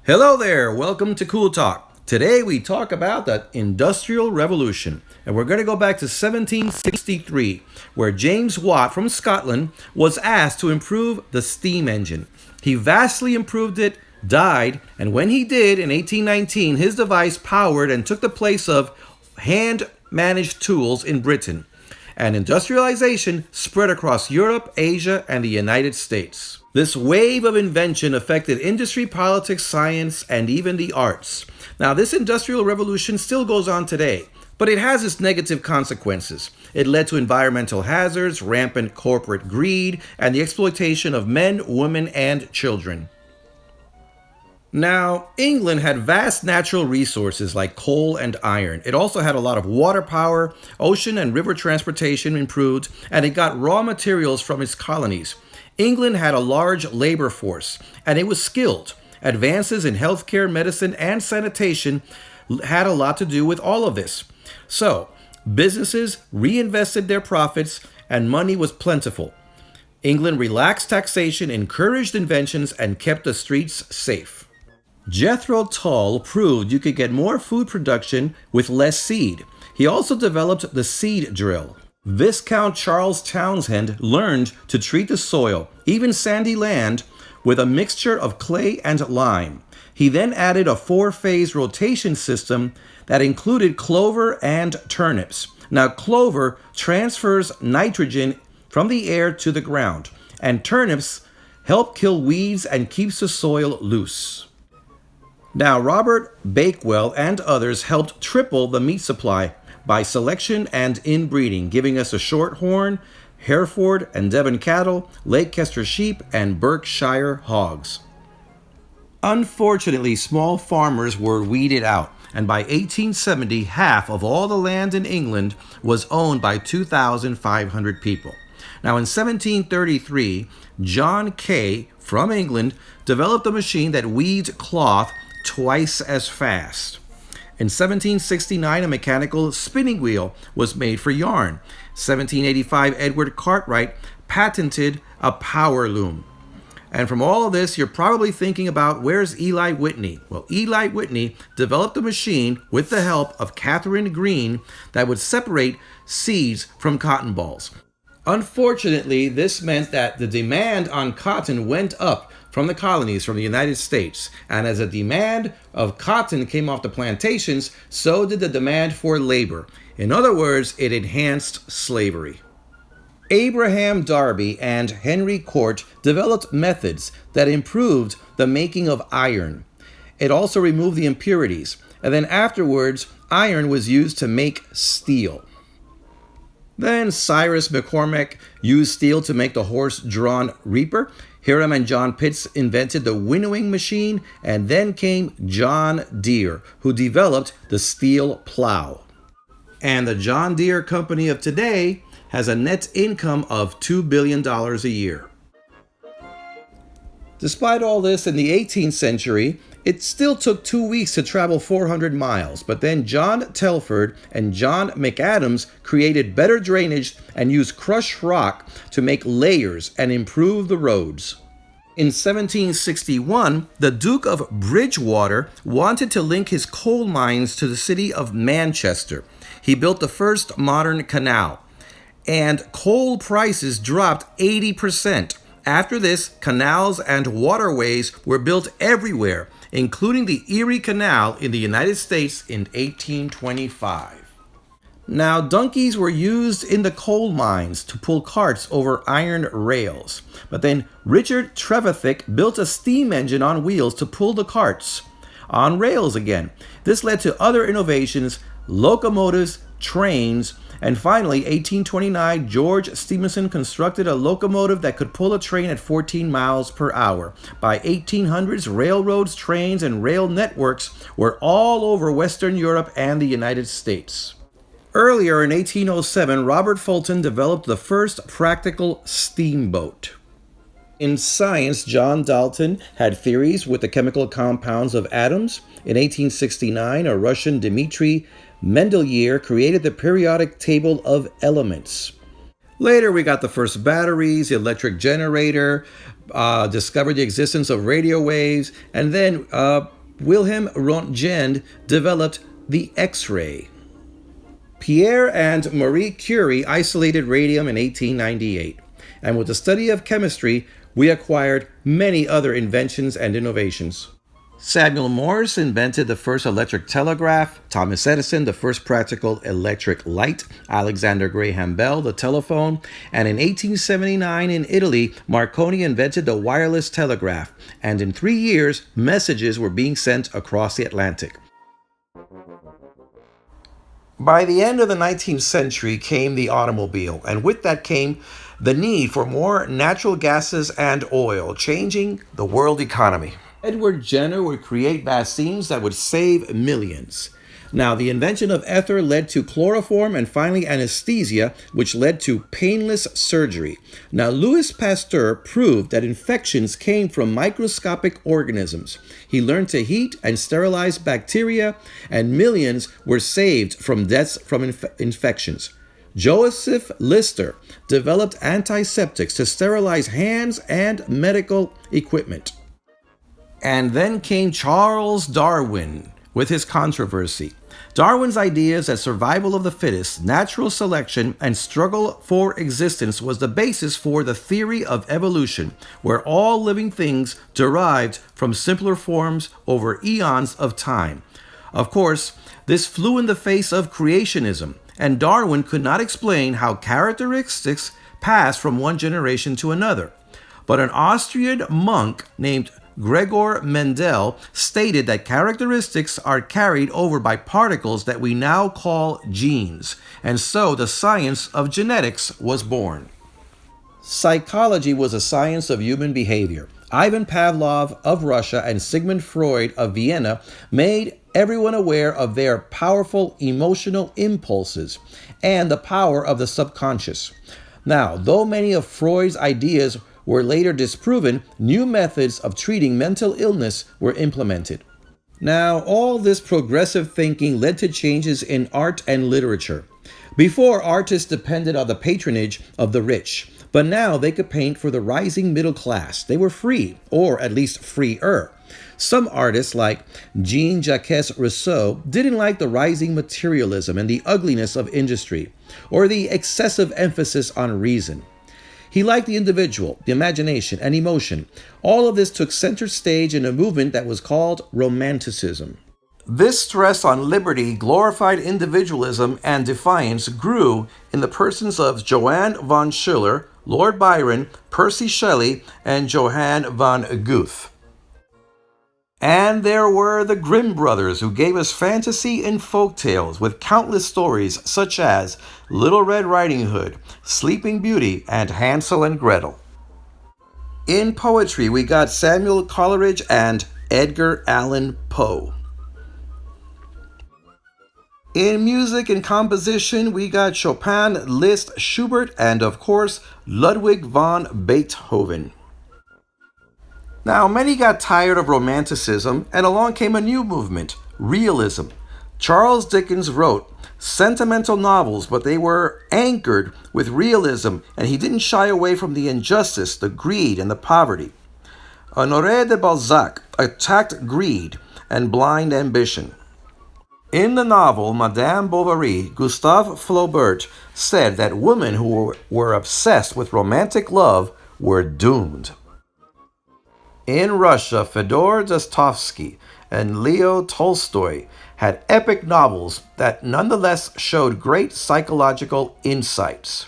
Hello there, welcome to Cool Talk. Today we talk about the Industrial Revolution, and we're going to go back to 1763, where James Watt from Scotland was asked to improve the steam engine. He vastly improved it, died, and when he did in 1819, his device powered and took the place of hand-managed tools in Britain, and industrialization spread across Europe, Asia, and the United States. This wave of invention affected industry, politics, science, and even the arts. Now, this industrial revolution still goes on today, but it has its negative consequences. It led to environmental hazards, rampant corporate greed, and the exploitation of men, women, and children. Now, England had vast natural resources like coal and iron. It also had a lot of water power, ocean and river transportation improved, and it got raw materials from its colonies. England had a large labor force, and it was skilled. Advances in healthcare, medicine, and sanitation had a lot to do with all of this. So, businesses reinvested their profits, and money was plentiful. England relaxed taxation, encouraged inventions, and kept the streets safe. Jethro Tull proved you could get more food production with less seed. He also developed the seed drill. Viscount Charles Townshend learned to treat the soil, even sandy land, with a mixture of clay and lime. He then added a 4-phase rotation system that included clover and turnips. Now, clover transfers nitrogen from the air to the ground, and turnips help kill weeds and keeps the soil loose. Now, Robert Bakewell and others helped triple the meat supply by selection and inbreeding, giving us a Shorthorn, Hereford and Devon cattle, Leicester sheep, and Berkshire hogs. Unfortunately, small farmers were weeded out, and by 1870, half of all the land in England was owned by 2,500 people. Now, in 1733, John Kay from England developed a machine that weeds cloth twice as fast. In 1769, a mechanical spinning wheel was made for yarn. 1785, Edward Cartwright patented a power loom. And from all of this, you're probably thinking about, where's Eli Whitney? Well, Eli Whitney developed a machine with the help of Catherine Green that would separate seeds from cotton balls. Unfortunately, this meant that the demand on cotton went up from the colonies, from the United States. And as the demand of cotton came off the plantations, so did the demand for labor. In other words, it enhanced slavery. Abraham Darby and Henry Court developed methods that improved the making of iron. It also removed the impurities. And then afterwards, iron was used to make steel. Then Cyrus McCormick used steel to make the horse-drawn reaper. Hiram and John Pitts invented the winnowing machine, and then came John Deere, who developed the steel plow. And the John Deere company of today has a net income of $2 billion a year. Despite all this, in the 18th century, it still took 2 weeks to travel 400 miles, but then John Telford and John McAdams created better drainage and used crushed rock to make layers and improve the roads. In 1761, the Duke of Bridgewater wanted to link his coal mines to the city of Manchester. He built the first modern canal, and coal prices dropped 80%. After this, canals and waterways were built everywhere, including the Erie Canal in the United States in 1825. Now, donkeys were used in the coal mines to pull carts over iron rails. But then Richard Trevithick built a steam engine on wheels to pull the carts on rails again. This led to other innovations, locomotives, trains, and finally, 1829, George Stephenson constructed a locomotive that could pull a train at 14 miles per hour. By 1800s, railroads, trains, and rail networks were all over Western Europe and the United States. Earlier in 1807, Robert Fulton developed the first practical steamboat. In science, John Dalton had theories with the chemical compounds of atoms. In 1869, a Russian Dmitry Mendeleev created the periodic table of elements. Later, we got the first batteries, the electric generator, discovered the existence of radio waves, and then Wilhelm Röntgen developed the X-ray. Pierre and Marie Curie isolated radium in 1898. And with the study of chemistry, we acquired many other inventions and innovations. Samuel Morse invented the first electric telegraph, Thomas Edison the first practical electric light, Alexander Graham Bell the telephone, and in 1879 in Italy, Marconi invented the wireless telegraph, and in 3 years, messages were being sent across the Atlantic. By the end of the 19th century came the automobile, and with that came the need for more natural gases and oil, changing the world economy. Edward Jenner would create vaccines that would save millions. Now, the invention of ether led to chloroform and finally anesthesia, which led to painless surgery. Now, Louis Pasteur proved that infections came from microscopic organisms. He learned to heat and sterilize bacteria, and millions were saved from deaths from infections. Joseph Lister developed antiseptics to sterilize hands and medical equipment. And then came Charles Darwin with his controversy. Darwin's ideas that survival of the fittest, natural selection, and struggle for existence was the basis for the theory of evolution, where all living things derived from simpler forms over eons of time. Of course, this flew in the face of creationism, and Darwin could not explain how characteristics pass from one generation to another. But an Austrian monk named Gregor Mendel stated that characteristics are carried over by particles that we now call genes, and so the science of genetics was born. Psychology was a science of human behavior. Ivan Pavlov of Russia and Sigmund Freud of Vienna made everyone aware of their powerful emotional impulses and the power of the subconscious. Now, though many of Freud's ideas were later disproven, new methods of treating mental illness were implemented. Now, all this progressive thinking led to changes in art and literature. Before, artists depended on the patronage of the rich, but now they could paint for the rising middle class. They were free, or at least freer. Some artists, like Jean-Jacques Rousseau, didn't like the rising materialism and the ugliness of industry, or the excessive emphasis on reason. He liked the individual, the imagination, and emotion. All of this took center stage in a movement that was called Romanticism. This stress on liberty, glorified individualism, and defiance grew in the persons of Johann von Schiller, Lord Byron, Percy Shelley, and Johann von Goethe. And there were the Grimm brothers, who gave us fantasy and folk tales with countless stories such as Little Red Riding Hood, Sleeping Beauty, and Hansel and Gretel. In poetry, we got Samuel Coleridge and Edgar Allan Poe. In music and composition, we got Chopin, Liszt, Schubert, and of course, Ludwig van Beethoven. Now, many got tired of Romanticism, and along came a new movement, Realism. Charles Dickens wrote sentimental novels, but they were anchored with realism, and he didn't shy away from the injustice, the greed, and the poverty. Honoré de Balzac attacked greed and blind ambition. In the novel Madame Bovary, Gustave Flaubert said that women who were obsessed with romantic love were doomed. In Russia, Fyodor Dostoevsky and Leo Tolstoy had epic novels that nonetheless showed great psychological insights.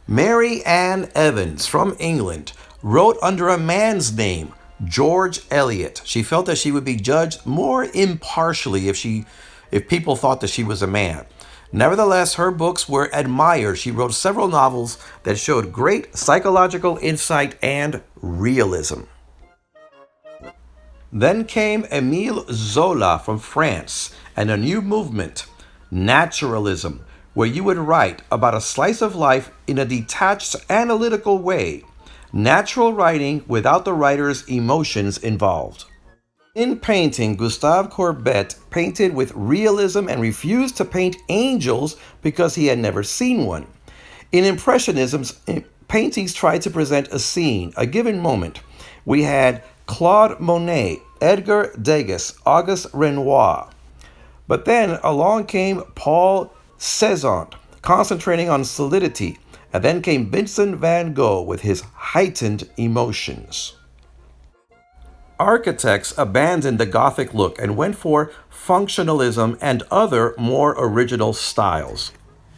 Mary Ann Evans from England wrote under a man's name, George Eliot. She felt that she would be judged more impartially if people thought that she was a man. Nevertheless, her books were admired. She wrote several novels that showed great psychological insight and realism. Then came Émile Zola from France and a new movement, naturalism, where you would write about a slice of life in a detached, analytical way. Natural writing without the writer's emotions involved. In painting, Gustave Courbet painted with realism and refused to paint angels because he had never seen one. In Impressionism, paintings tried to present a scene, a given moment. We had Claude Monet Edgar Degas, Auguste Renoir. But then along came Paul Cézanne, concentrating on solidity, and then came Vincent van Gogh with his heightened emotions. Architects abandoned the Gothic look and went for functionalism and other more original styles.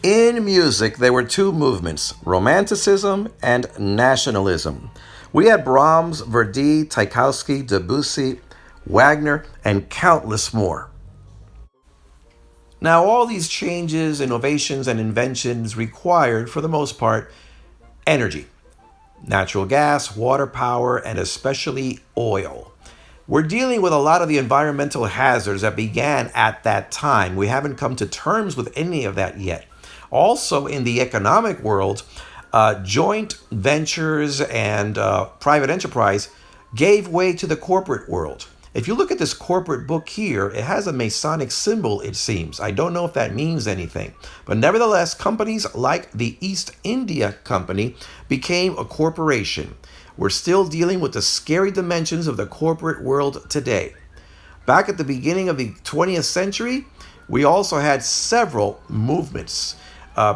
In music, there were two movements, Romanticism and Nationalism. We had Brahms, Verdi, Tchaikovsky, Debussy, Wagner, and countless more. Now, all these changes, innovations, and inventions required, for the most part, energy. Natural gas, water power, and especially oil. We're dealing with a lot of the environmental hazards that began at that time. We haven't come to terms with any of that yet. Also, in the economic world, joint ventures and private enterprise gave way to the corporate world. If you look at this corporate book here, it has a Masonic symbol, it seems. I don't know if that means anything. But nevertheless, companies like the East India Company became a corporation. We're still dealing with the scary dimensions of the corporate world today. Back at the beginning of the 20th century, we also had several movements.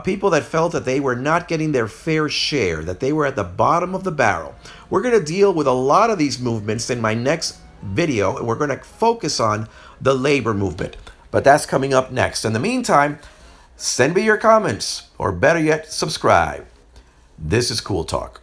People that felt that they were not getting their fair share, that they were at the bottom of the barrel. We're going to deal with a lot of these movements in my next video, and we're going to focus on the labor movement. But that's coming up next. In the meantime, send me your comments, or better yet, subscribe. This is Cool Talk.